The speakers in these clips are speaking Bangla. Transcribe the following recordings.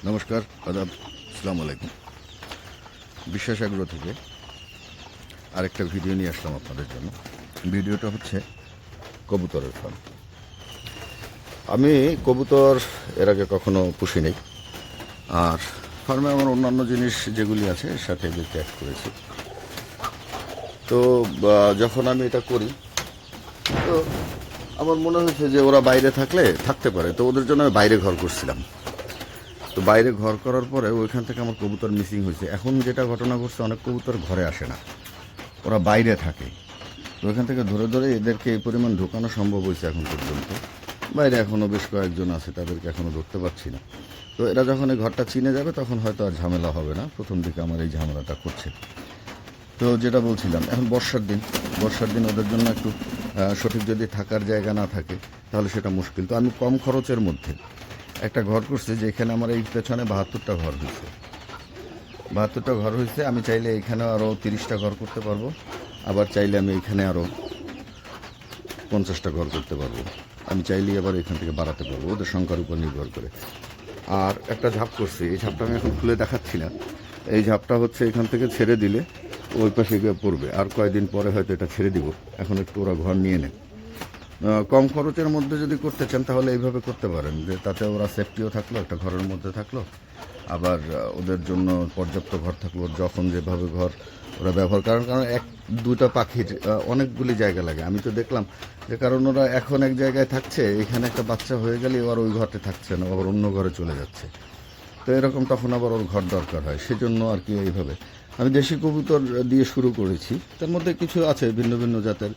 নমস্কার, আদাব, আসসালামু আলাইকুম। বিশ্বাস আগ্রহ থেকে আরেকটা ভিডিও নিয়ে আসলাম আপনাদের জন্য। ভিডিওটা হচ্ছে কবুতরের ফার্ম। আমি কবুতর এর আগে কখনো পুষি নেই, আর ফার্মে আমার অন্যান্য জিনিস যেগুলি আছে এর সাথে এদেরকে অ্যাড করেছি। তো যখন আমি এটা করি, তো আমার মনে হয়েছে যে ওরা বাইরে থাকতে পারে, তো ওদের জন্য আমি বাইরে ঘর করছিলাম। তো বাইরে ঘর করার পরে ওইখান থেকে আমার কবুতর মিসিং হয়েছে। এখন যেটা ঘটনা ঘটছে, অনেক কবুতর ঘরে আসে না, ওরা বাইরে থাকে। তো ওইখান থেকে ধরে ধরে এদেরকে এই পরিমাণ ঢোকানো সম্ভব হয়েছে এখন পর্যন্ত। বাইরে এখনও বেশ কয়েকজন আছে, তাদেরকে এখনও ধরতে পারছি না। তো এরা যখন এই ঘরটা চিনে যাবে তখন হয়তো আর ঝামেলা হবে না। প্রথম দিকে আমার এই ঝামেলাটা করছে। তো যেটা বলছিলাম, এখন বর্ষার দিন ওদের জন্য একটু সঠিক যদি থাকার জায়গা না থাকে তাহলে সেটা মুশকিল। তো আমি কম খরচের মধ্যে একটা ঘর করছি, যেখানে আমার এই পেছনে 72টা ঘর হয়েছে। 72টা ঘর হয়েছে। আমি চাইলে এখানে আরও 30টা ঘর করতে পারবো, আবার চাইলে আমি এখানে আরও 50টা ঘর করতে পারবো। আমি চাইলেই আবার এখান থেকে বাড়াতে পারবো, ওদের সংখ্যার উপর নির্ভর করে। আর একটা ঝাপ করছি, এই ঝাপটা আমি এখন খুলে দেখাচ্ছি না। এই ঝাপটা হচ্ছে এখান থেকে ছেড়ে দিলে ওই পাশে গিয়ে পড়বে। আর কয়েকদিন পরে হয়তো এটা ছেড়ে দিব। এখন একটু ওরা ঘর নিয়ে নেয়। কম খরচের মধ্যে যদি করতে চান তাহলে এইভাবে করতে পারেন, যে তাতে ওরা সেফটিও থাকলো, একটা ঘরের মধ্যে থাকলো, আবার ওদের জন্য পর্যাপ্ত ঘর থাকলো। যখন যেভাবে ঘর ওরা ব্যবহার কারণ এক দুটা পাখির অনেকগুলি জায়গা লাগে। আমি তো দেখলাম যে, কারণ ওরা এখন এক জায়গায় থাকছে, এখানে একটা বাচ্চা হয়ে গেলে আর ওই ঘরটা থাকছে না, আবার অন্য ঘরে চলে যাচ্ছে। তো এরকম তখন আবার ওর ঘর দরকার হয়, সেজন্য আর কি এইভাবে আমি দেশি কবুতর দিয়ে শুরু করেছি। তার মধ্যে কিছু আছে ভিন্ন ভিন্ন জাতের,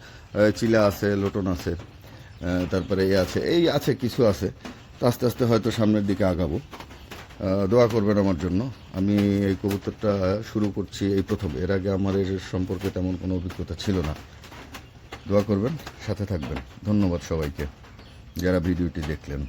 চিলা আছে, লোটন আছে, তারপরে এই আছে কিছু আছে। তো আস্তে আস্তে হয়তো সামনের দিকে আগাবো। দোয়া করবেন আমার জন্য। আমি এই কবুতরটা শুরু করছি এই প্রথম, এর আগে আমার এর সম্পর্কে তেমন কোনো অভিজ্ঞতা ছিল না। দোয়া করবেন, সাথে থাকবেন। ধন্যবাদ সবাইকে যারা ভিডিওটি দেখলেন।